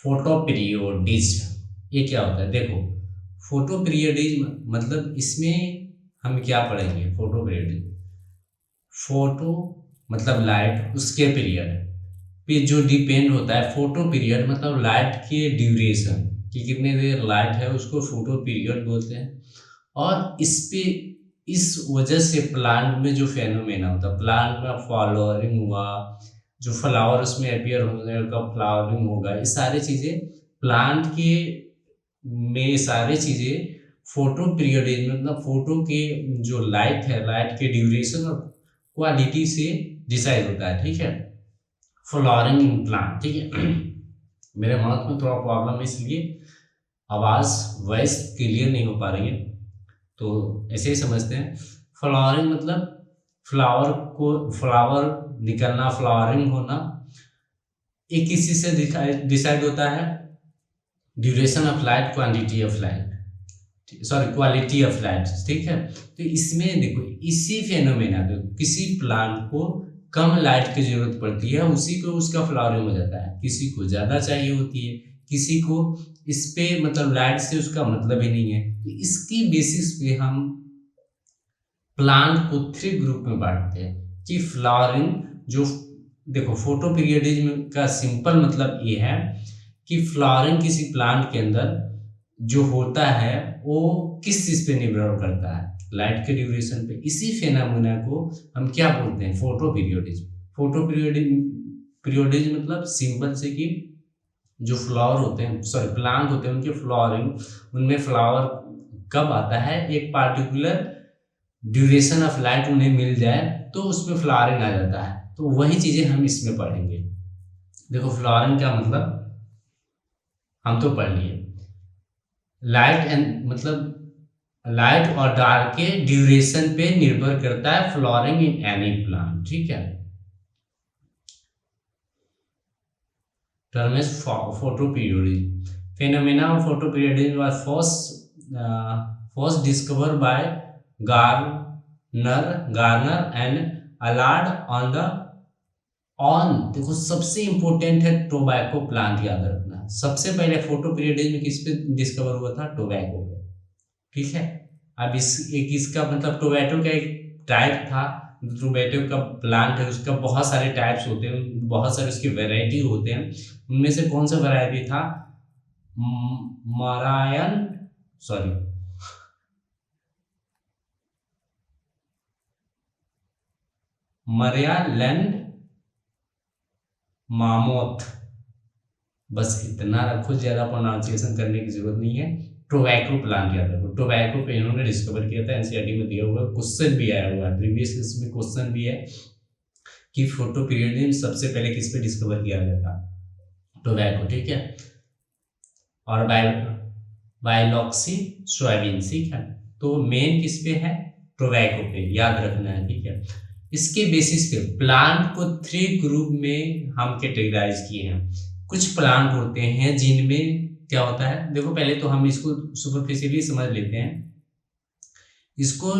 Photo periodism ये क्या होता है? देखो, फोटो पीरियोडिज्म मतलब इसमें हम क्या पढ़ेंगे? फोटो पीरियोडिज्म, फोटो मतलब लाइट, उसके पीरियड पे जो डिपेंड होता है। फोटो पीरियड मतलब लाइट के ड्यूरेशन कि कितने देर लाइट है, उसको फोटो पीरियड बोलते हैं। और इस पे इस वजह से प्लांट में जो फेनोमेना होता है, प्लांट में फ्लावरिंग हुआ, जो फ्लावर उसमें अपियर होने का, फ्लावरिंग होगा, ये सारी चीज़ें प्लांट के में, ये सारी चीज़ें फोटो पीरियडिज्म मतलब फोटो के जो लाइट है, लाइट के ड्यूरेशन और क्वालिटी से डिसाइड होता है। ठीक है, फ्लावरिंग इन प्लांट। ठीक है मेरे माउथ में थोड़ा प्रॉब्लम है, इसलिए आवाज़ वॉइस क्लियर नहीं हो पा रही है, तो ऐसे ही समझते हैं। फ्लावरिंग मतलब फ्लावर को, फ्लावर निकलना, फ्लावरिंग होना, एक किसी से डिसाइड होता है duration of light, quantity of light, sorry quality of light. ठीक है, तो इसमें देखो, इसी फेनोमेना पे किसी प्लांट को कम लाइट की जरूरत पड़ती है, उसी को उसका फ्लावरिंग हो जाता है। किसी को ज़्यादा चाहिए होती है, किसी को इस पे मतलब लाइट से उसका मतलब ही नहीं है। तो इसकी बेसिस पे हम प्लांट को 3 ग्रुप में बांटते हैं कि फ्लावरिंग जो, देखो फोटो पीरियडिज्म का सिंपल मतलब ये है कि फ्लावरिंग किसी प्लांट के अंदर जो होता है वो किस चीज पे निर्भर करता है? लाइट के ड्यूरेशन पे। इसी फेनोमेना को हम क्या बोलते हैं? Photo periodism. फोटो पीरियडिज्म मतलब सिंपल से कि जो फ्लावर होते हैं, सॉरी प्लांट होते हैं, उनके फ्लावरिंग, उनमें फ्लावर कब आता है, एक पार्टिकुलर ड्यूरेशन ऑफ लाइट उन्हें मिल जाए तो उसमें फ्लावरिंग आ जाता है। तो वही चीजें हम इसमें पढ़ेंगे। देखो फ्लावरिंग का मतलब हम तो पढ़ लिए, लाइट एंड मतलब लाइट और डार्क के ड्यूरेशन पे निर्भर करता है फ्लावरिंग इन एनी प्लांट। ठीक है, term is photoperiodism. Phenomena of photoperiodism was first discovered by Garner and Allard on देखो सबसे इंपॉर्टेंट है टोबैको प्लांट, याद रखना। सबसे पहले फोटो पीरियडिज्म किस पे डिस्कवर हुआ था? टोबैको पे। ठीक है, अब इसका मतलब टोबैको का एक टाइप था, टोबैको का प्लांट है, उसका बहुत सारे टाइप्स होते हैं, बहुत सारे उसके वैरायटी होते हैं। उनमें से कौन सा वैरायटी था? मरायन, सॉरी मरियालैंड मामोथ, बस इतना रखो, ज्यादा प्रोनाउंसिएशन करने की जरूरत नहीं है। टोबैको प्लांट याद रखो, टोबैको पे इन्होंने डिस्कवर किया था। एनसीईआरटी में दिया हुआ क्वेश्चन भी आया हुआ है, प्रीवियस इसमें क्वेश्चन भी है कि फोटो पीरियडिज्म सबसे पहले किस पे डिस्कवर किया गया था? टोबैको। ठीक है, और बायोलॉक्सी सोयाबीन। ठीक है, तो मेन किस पे है? टोबैको पे, याद रखना है। ठीक है, इसके बेसिस पे प्लांट को 3 ग्रुप में हम कैटेगराइज किए हैं। कुछ प्लांट होते हैं जिनमें क्या होता है, देखो पहले तो हम इसको सुपरफिशियली समझ लेते हैं। इसको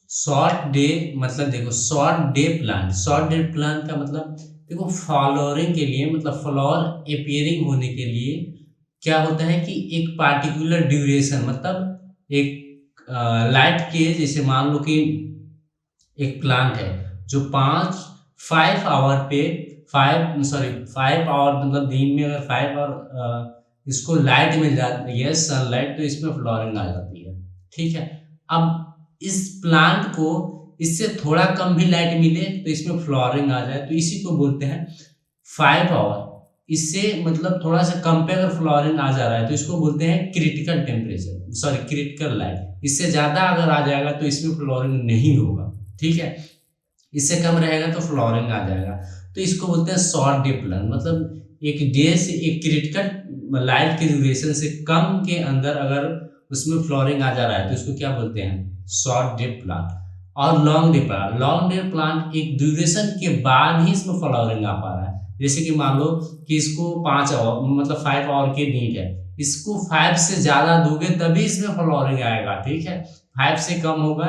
शॉर्ट डे मतलब, देखो short day plant, short day plant का मतलब देखो फ्लावरिंग के लिए, मतलब फ्लावर अपियरिंग होने के लिए क्या होता है कि एक पार्टिकुलर ड्यूरेशन, मतलब एक लाइट के, जैसे मान लो कि एक प्लांट है जो 5 आवर पे 5 आवर मतलब दिन में अगर 5 आवर इसको लाइट मिल जाती है, सनलाइट, तो इसमें फ्लावरिंग आ जाती है। ठीक है, अब इस प्लांट को इससे थोड़ा कम भी लाइट मिले तो इसमें फ्लावरिंग आ जाए, तो इसी को बोलते हैं 5 आवर। इससे मतलब थोड़ा सा कम पे अगर फ्लावरिंग आ जा रहा है तो इसको बोलते हैं critical temperature, sorry critical light. इससे ज्यादा अगर आ जाएगा तो इसमें फ्लावरिंग नहीं होगा। ठीक है, इससे कम रहेगा तो फ्लावरिंग आ जाएगा, तो इसको बोलते हैं शॉर्ट डे प्लांट। मतलब एक डे से, एक क्रिटिकल लाइट के ड्यूरेशन से कम के अंदर अगर उसमें फ्लावरिंग आ जा रहा है तो इसको क्या बोलते हैं? Short day plant. और long day plant, long day plant एक ड्यूरेशन के बाद ही इसमें फ्लावरिंग आ पा रहा है। जैसे कि मान लो कि इसको 5 आवर मतलब 5 आवर की नीड है, इसको 5 से ज्यादा दोगे तभी इसमें फ्लावरिंग आएगा। ठीक है, 5 से कम होगा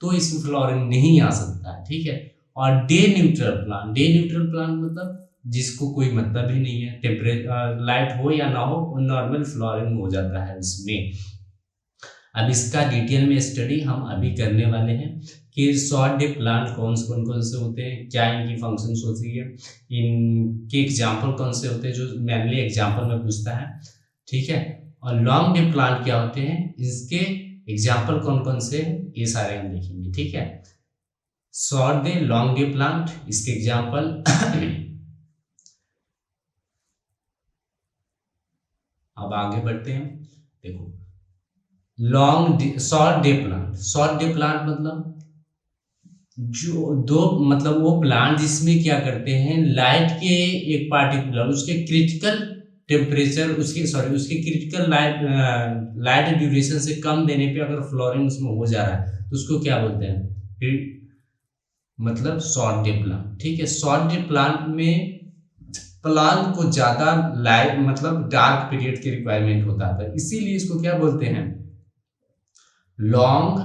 तो इसमें फ्लावरिंग नहीं आ सकता है। ठीक है, और day neutral plant, day neutral plant मतलब जिसको कोई मतलब ही नहीं है, टेम्परेचर लाइट हो या ना हो नॉर्मल फ्लावरिंग हो जाता है उसमें। अब इसका डिटेल में स्टडी हम अभी करने वाले हैं कि शॉर्ट डे प्लांट कौन कौन से होते हैं, क्या इनकी फंक्शंस होती है, इनके एग्जाम्पल कौन से होते हैं, जो मेनली एग्जाम्पल में पूछता है, ठीक है। और लॉन्ग डे प्लांट क्या होते हैं, इसके एग्जाम्पल कौन कौन से हैं, ये सारे हम देखेंगे, ठीक है। Short day, long day plant, इसके एग्जाम्पल। अब आगे बढ़ते हैं। देखो शॉर्ट डे प्लांट मतलब जो दो मतलब वो प्लांट जिसमें क्या करते हैं, लाइट के एक पार्टिकुलर उसके क्रिटिकल टेम्परेचर उसके क्रिटिकल लाइट ड्यूरेशन से कम देने पे अगर फ्लोरिंग उसमें हो जा रहा है तो उसको क्या बोलते हैं, मतलब शॉर्ट डे प्लांट, ठीक है। शॉर्ट डे प्लांट में प्लांट को ज्यादा लाइट मतलब डार्क पीरियड की रिक्वायरमेंट होता है, इसीलिए इसको क्या बोलते हैं, long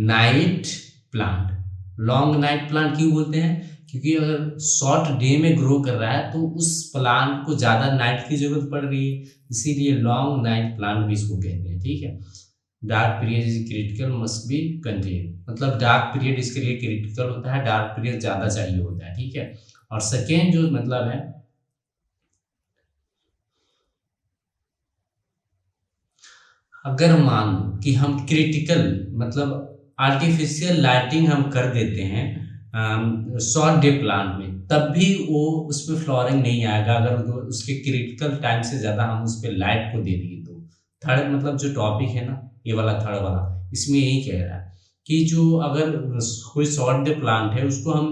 night plant. Long night plant क्यों बोलते हैं, क्योंकि अगर शॉर्ट डे में ग्रो कर रहा है तो उस प्लांट को ज्यादा नाइट की जरूरत पड़ रही है, इसीलिए लॉन्ग नाइट प्लांट भी इसको कहते हैं, ठीक है। Dark period is critical must be contain, मतलब डार्क पीरियड इसके लिए क्रिटिकल होता है, डार्क पीरियड ज्यादा चाहिए होता है, ठीक है। और सेकेंड जो मतलब है, अगर मान लो कि हम क्रिटिकल मतलब आर्टिफिशियल लाइटिंग हम कर देते हैं शॉर्ट डे प्लांट में, तब भी वो उसमें फ्लोरिंग नहीं आएगा अगर उसके क्रिटिकल टाइम से ज़्यादा हम उस पर लाइट को दे दिए तो। थर्ड मतलब जो टॉपिक है ना, ये वाला थर्ड वाला, इसमें यही कह रहा है कि जो अगर कोई शॉर्ट डे प्लांट है उसको हम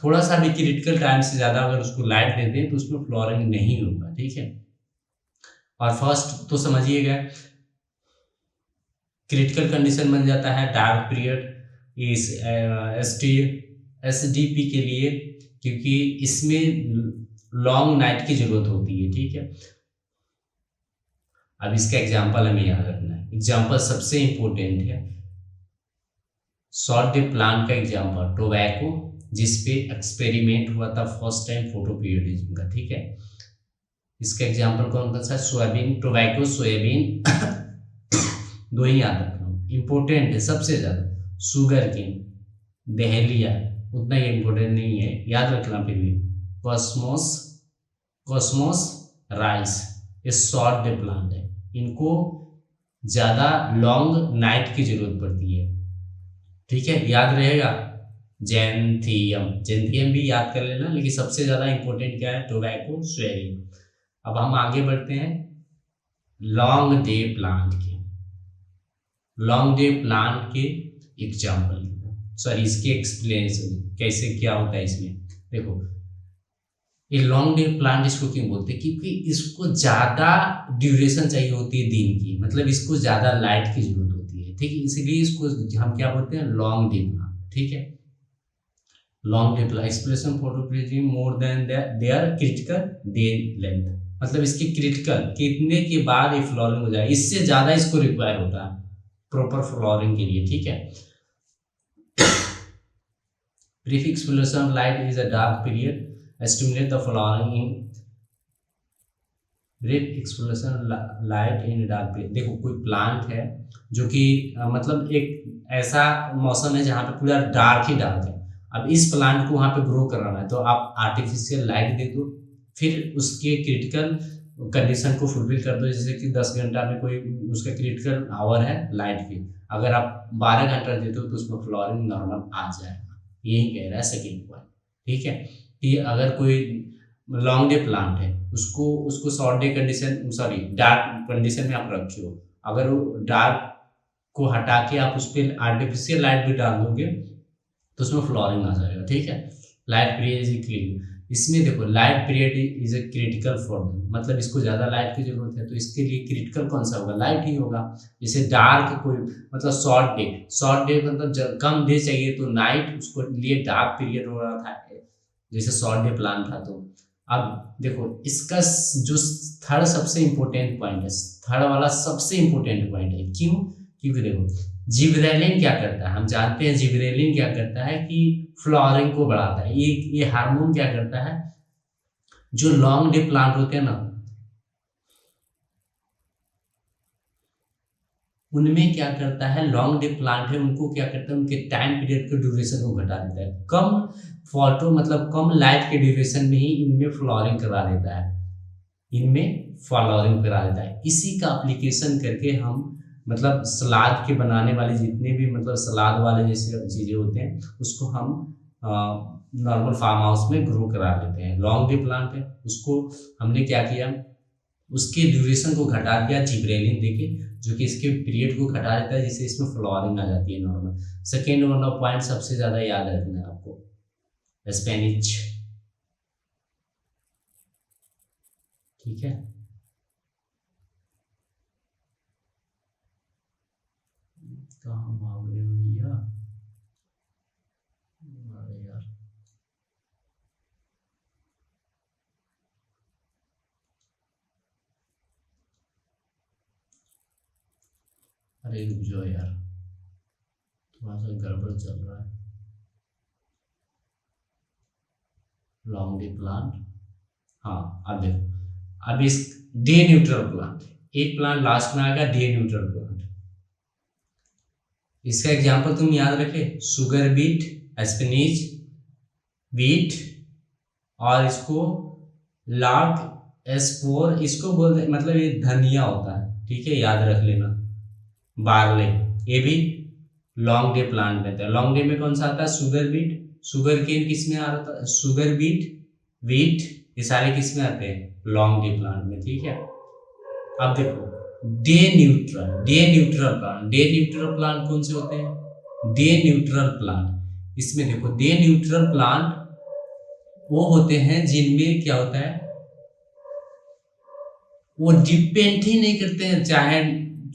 थोड़ा सा भी क्रिटिकल टाइम से ज़्यादा अगर उसको लाइट देते हैं तो उसमें फ्लोरिंग नहीं होगा, ठीक है। और फर्स्ट तो समझिएगा, क्रिटिकल कंडीशन बन जाता है डार्क पीरियड इस एसडीपी के लिए, क्योंकि इसमें लॉन्ग नाइट की जरूरत होती है, ठीक है। अब इसका एग्जांपल हमें याद रखना है, एग्जांपल सबसे इंपॉर्टेंट है। शॉर्ट डे प्लांट का एग्जांपल टोबैको, जिसपे एक्सपेरिमेंट हुआ था फर्स्ट टाइम फोटो पीरियडिज्म का, ठीक है। इसका एग्जांपल कौन कौन सा, सोयाबीन, टोबैको, सोयाबीन दो ही याद रखना इंपॉर्टेंट है सबसे ज्यादा। शुगर केन, दहलिया उतना ही इंपॉर्टेंट नहीं है, याद रखना फिर भी। कॉस्मोस राइस, ये शॉर्ट डे प्लांट है, इनको ज्यादा लॉन्ग नाइट की जरूरत पड़ती है, ठीक है, याद रहेगा। जेंथियम भी याद कर लेना, लेकिन सबसे ज्यादा इंपॉर्टेंट क्या है, टोबैको, सोयाबीन। अब हम आगे बढ़ते हैं लॉन्ग डे प्लांट के। लॉन्ग डे प्लांट के एग्जाम्पल, सॉरी इसके एक्सप्लेनेशन कैसे क्या होता है इसमें। देखो ये लॉन्ग डे प्लांट इसको क्यों बोलते हैं, क्योंकि इसको ज़्यादा ड्यूरेशन चाहिए होती है दिन की, मतलब इसको ज़्यादा लाइट की जरूरत होती है, ठीक है, इसीलिए इसको हम क्या बोलते हैं, लॉन्ग डे प्लांट, ठीक है। Long day plant expression photo more than there critical day length, मतलब इसकी क्रिटिकल कितने के बाद ये फ्लोरिंग हो जाए, इससे ज़्यादा इसको रिक्वायर होता है प्रॉपर फ्लोरिंग के लिए, ठीक है। brief explosion of light is a dark period stimulate the flowering in brief explosion light in dark period। देखो कोई प्लांट है जो कि मतलब एक ऐसा मौसम है जहाँ पे पूरा डार्क ही डार्क है, अब इस प्लांट को वहाँ पे ग्रो कराना है तो आप आर्टिफिशियल लाइट दे दो, फिर उसके क्रिटिकल कंडीशन को फुलफिल कर दो, जैसे कि 10 घंटा में कोई उसका क्रिटिकल आवर है लाइट की, अगर आप 12 घंटा देते हो तो उसमें फ्लोरिंग नॉर्मल आ जाएगा, यही कह रहा है सेकेंड पॉइंट, ठीक है। कि अगर कोई लॉन्ग डे प्लांट है उसको short day condition sorry dark condition में आप रखे हो, अगर वो डार्क को हटा के आप उस पर आर्टिफिशियल लाइट भी डाल दोगे तो उसमें फ्लोरिंग आ जाएगा, ठीक है। लाइट पीरियड इज क्लीन, इसमें देखो light period is a critical for them, मतलब इसको ज़्यादा लाइट की जरूरत है तो इसके लिए क्रिटिकल कौन सा होगा, लाइट ही होगा। जैसे डार्क कोई मतलब शॉर्ट डे मतलब कम डे चाहिए तो नाइट, उसको लिए डार्क पीरियड हो रहा था जैसे शॉर्ट डे प्लान था। तो अब देखो इसका जो थर्ड सबसे इंपॉर्टेंट पॉइंट है, थर्ड वाला सबसे इंपॉर्टेंट पॉइंट है, क्यों, क्योंकि देखो जिबरेलिन क्या करता है, हम जानते हैं जिबरेलिन क्या करता है कि फ्लोरिंग को बढ़ाता है, ये हार्मोन क्या करता है, जो लॉन्ग डे प्लांट होते हैं ना, उनमें क्या करता है, लॉन्ग डे प्लांट है उनको क्या करता है, उनके टाइम पीरियड के ड्यूरेशन को घटा देता है, कम फोटो मतलब कम लाइट के ड्यूरेशन में ही इनमें फ्लावरिंग करा देता है, इनमें फ्लावरिंग करा देता है। इसी का एप्लीकेशन करके हम मतलब सलाद के बनाने वाले जितने भी मतलब सलाद वाले जैसे चीज़ें होते हैं उसको हम नॉर्मल फार्म हाउस में ग्रो करा लेते हैं। लॉन्ग डे प्लांट है उसको हमने क्या किया, उसके ड्यूरेशन को घटा दिया जिब्रेलिन देके, जो कि इसके पीरियड को घटा देता है जिससे इसमें फ्लावरिंग आ जाती है नॉर्मल। सेकेंड वाला पॉइंट सबसे ज़्यादा याद रखना है आपको, स्पेनिच, ठीक है। कहाँ भाग रहे हो भैया, अरे यार, अरे रुक जाओ यार, थोड़ा सा गड़बड़ चल रहा है। लॉन्ग डे प्लांट, हाँ अब देखो, अब इस डे न्यूट्रल प्लांट, एक प्लांट लास्ट में आएगा डे न्यूट्रल प्लांट। इसका एग्जांपल तुम याद रखे, शुगर बीट, स्पिनिच, बीट, और इसको लार्क एस्पोर इसको बोलते, मतलब ये धनिया होता है, ठीक है, याद रख लेना। बार्ले, ये भी लॉन्ग डे प्लांट में था। लॉन्ग डे में कौन सा आता है, शुगर बीट, शुगर केन किस में आ रहा था, शुगर बीट, वीट, ये सारे किस में आते हैं, लॉन्ग डे प्लांट में, ठीक है। अब देखो day neutral, day neutral plant, day neutral plant कौन से होते हैं, डे न्यूट्रल प्लांट, इसमें देखो डे न्यूट्रल प्लांट वो होते हैं जिनमें क्या होता है, वो डिपेंड ही नहीं करते हैं, चाहे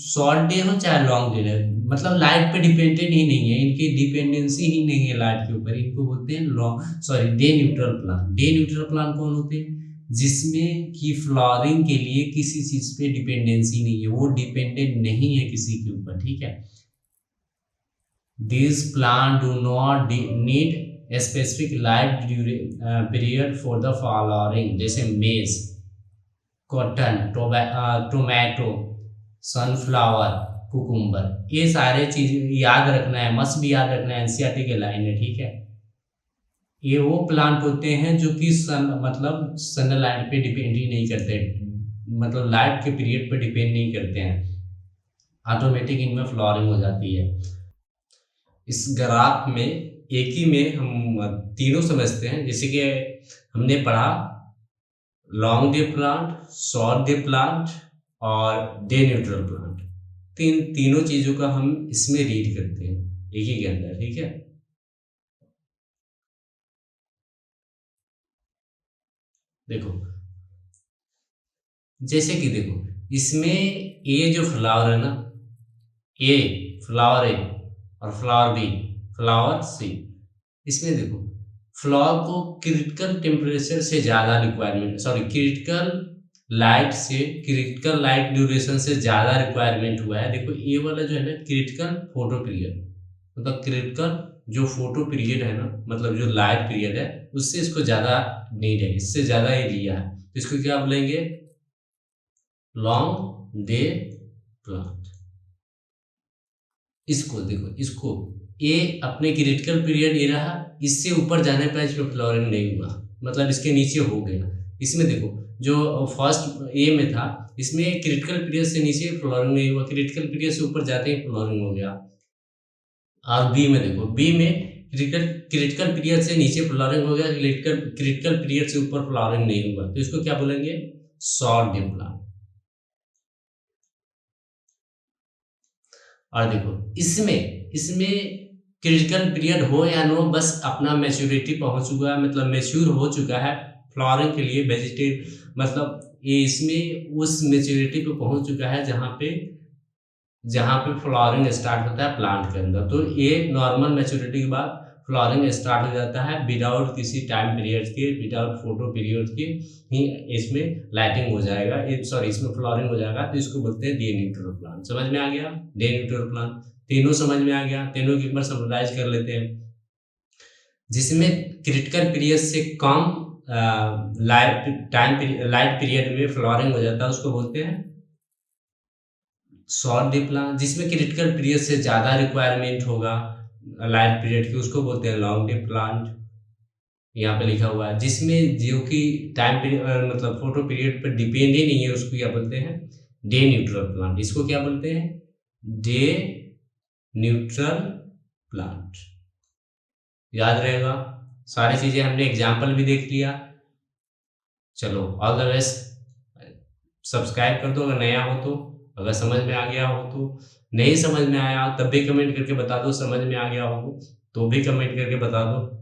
शॉर्ट डे हो चाहे लॉन्ग डे हो, मतलब लाइट पे डिपेंडेंट ही नहीं है, इनकी डिपेंडेंसी ही नहीं है लाइट के ऊपर, इनको बोलते हैं day neutral plant. Day neutral plant कौन होते हैं, जिसमें की फ्लावरिंग के लिए किसी चीज पे डिपेंडेंसी नहीं है, वो डिपेंडेंट नहीं है किसी के ऊपर, ठीक है। This plant do not need specific light period for the flowering, जैसे मेज, कॉटन, टोमेटो, सनफ्लावर, कुकुम्बर, ये सारे चीज याद रखना है, मस्ट भी याद रखना है, एनसीईआरटी के लाइन है, ठीक है। ये वो प्लांट होते हैं जो कि मतलब सनलाइट पे डिपेंड ही नहीं करते, मतलब लाइट के पीरियड पे डिपेंड नहीं करते हैं, ऑटोमेटिक इनमें फ्लावरिंग हो जाती है। इस ग्राफ में एक ही में हम तीनों समझते हैं, जैसे कि हमने पढ़ा long day plant, short day plant और डे न्यूट्रल प्लांट, तीनों चीजों का हम इसमें रीड करते हैं एक ही के अंदर, ठीक है। देखो जैसे कि देखो इसमें ये जो फ्लावर है ना, ए फ्लावर ए और फ्लावर बी फ्लावर सी, इसमें देखो फ्लावर को क्रिटिकल टेम्परेचर से ज़्यादा requirement, sorry critical light duration से ज़्यादा रिक्वायरमेंट हुआ है। देखो ये वाला जो है ना क्रिटिकल फोटो पीरियड, मतलब क्रिटिकल जो फोटो पीरियड है ना, मतलब जो लाइट पीरियड है उससे इसको ज़्यादा नीड है, इससे ज़्यादा ये लिया है, तो इसको क्या बोलेंगे, लॉन्ग डे प्लांट। इसको देखो, इसको ये अपने क्रिटिकल पीरियड ये रहा, इससे ऊपर जाने पर इसमें फ्लावरिंग नहीं हुआ, मतलब इसके नीचे हो गया। इसमें देखो जो फर्स्ट ए में था, इसमें क्रिटिकल पीरियड से नीचे फ्लावरिंग नहीं हुआ, क्रिटिकल पीरियड से ऊपर जाते ही फ्लावरिंग हो गया। और बी में देखो, बी में क्रिटिकल पीरियड से नीचे फ्लावरिंग हो गया, क्रिटिकल पीरियड से ऊपर फ्लावरिंग नहीं हुआ, तो इसको क्या बोलेंगे, शॉर्ट डे प्लांट। और देखो इसमें क्रिटिकल पीरियड हो या नो, बस अपना मैच्योरिटी पहुंच चुका है, मतलब मैच्योर हो चुका है फ्लावरिंग के लिए वेजिटेटिव, मतलब ये इसमें उस मैच्योरिटी पे पहुंच चुका है जहाँ पे फ्लावरिंग स्टार्ट होता है प्लांट के अंदर, तो ये नॉर्मल मैच्योरिटी के बाद फ्लावरिंग स्टार्ट हो जाता है विदाउट किसी टाइम पीरियड के, विदाउट फोटो पीरियड के ही इसमें लाइटिंग हो जाएगा, सॉरी इसमें फ्लावरिंग हो जाएगा, तो इसको बोलते हैं डे न्यूट्रल प्लांट। समझ में आ गया, डे न्यूट्रल प्लांट, तीनों समझ में आ गया, तीनों की एक बार समराइज कर लेते हैं। जिसमें क्रिटिकल पीरियड से कम लाइट पीरियड में फ्लावरिंग हो जाता है उसको बोलते हैं शॉर्ट डे प्लांट। जिसमें क्रिटिकल पीरियड से ज़्यादा रिक्वायरमेंट होगा लाइट पीरियड की उसको बोलते हैं लॉन्ग डे प्लांट। यहाँ पे लिखा हुआ है जिसमें जो कि टाइम पीरियड मतलब फोटो पीरियड पर डिपेंड ही नहीं है उसको क्या बोलते हैं डे न्यूट्रल प्लांट। इसको क्या बोलते हैं डे न्यूट्रल प्लांट। याद रहेगा। सारी चीजें हमने एग्जाम्पल भी देख लिया। चलो ऑल द बेस्ट। सब्सक्राइब कर दो अगर नया हो तो, अगर समझ में आ गया हो तो, नहीं समझ में आया तब भी कमेंट करके बता दो, समझ में आ गया हो तो भी कमेंट करके बता दो।